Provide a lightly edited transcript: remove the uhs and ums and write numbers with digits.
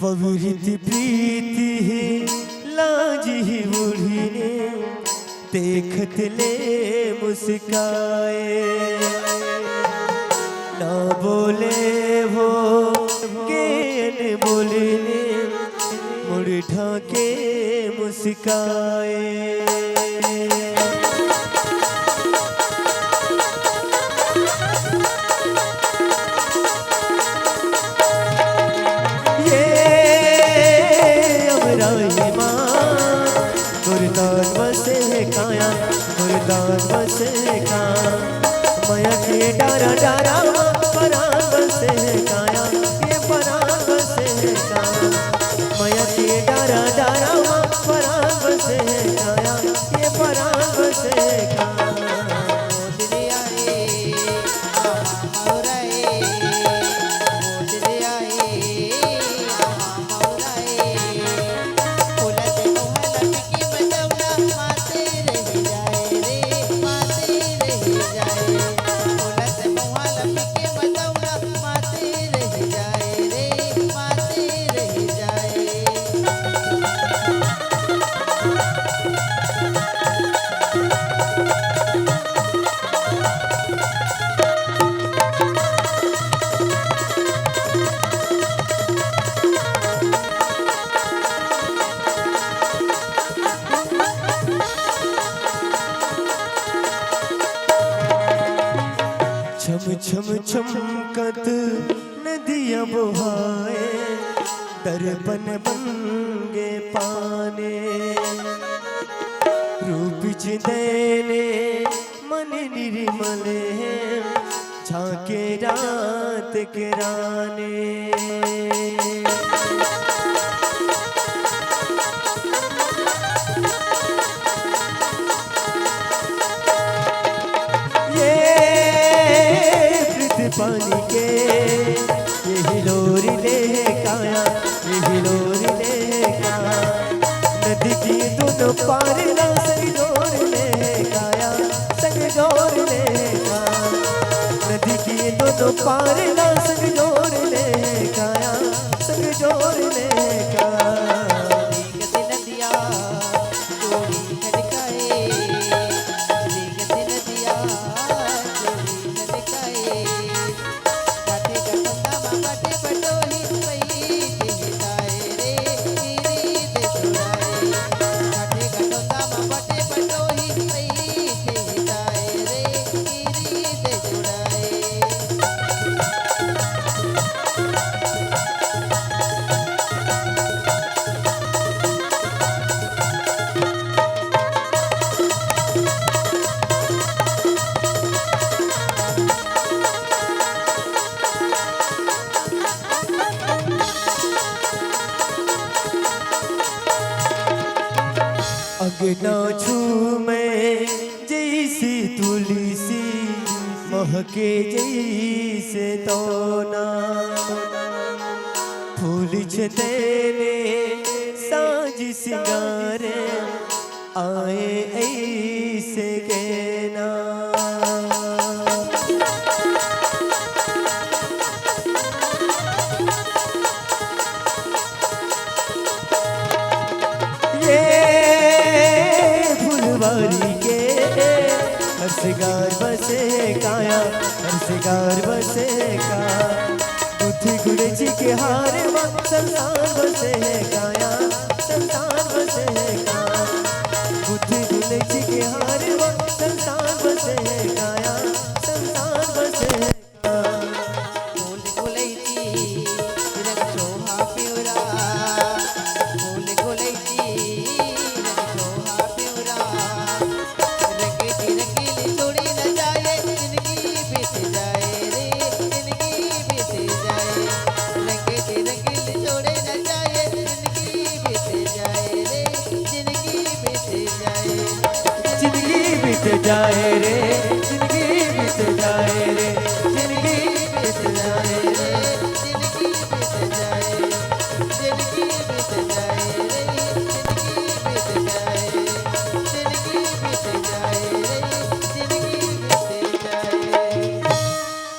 पवित्र प्रीति लाज ही बूढ़ी देखत ले मुस्काए, ना बोले वो के बोले मुड़ ढाके मुस्काए। गुरदान बसे काया गुरदान बसे का माया के डारा डारा परान बसे काया ये परान बसे का माया के डारा डारा परान बसे काया ये परान बसे का। छम छम छमकत नदियाँ बहाए दर्पण बंगे पाने, रूप देने मन निर्मले झांके रात के राने। पानी के ये हिलोरी ले काया ये हिलोरी ले का नदी की दोनों पार ना संग जोड़ ले काया संग जोड़ ले का नदी की दोनों पार ना संग जोड़ ले काया संग जोड़ ले का। अगना झूमे जैसी तुलसी महके जैसे तोना, फूल छतेने साज सिंगारे आए ऐसे कहना। हर्षगार बसे काया हर्षगार बसे का बुद्धि गुड़ जी के हार संसार बसे काया संसार बसे का बुद्धि गुड़ जी के हार संसार बसे काया संसार बसे का। जाए रे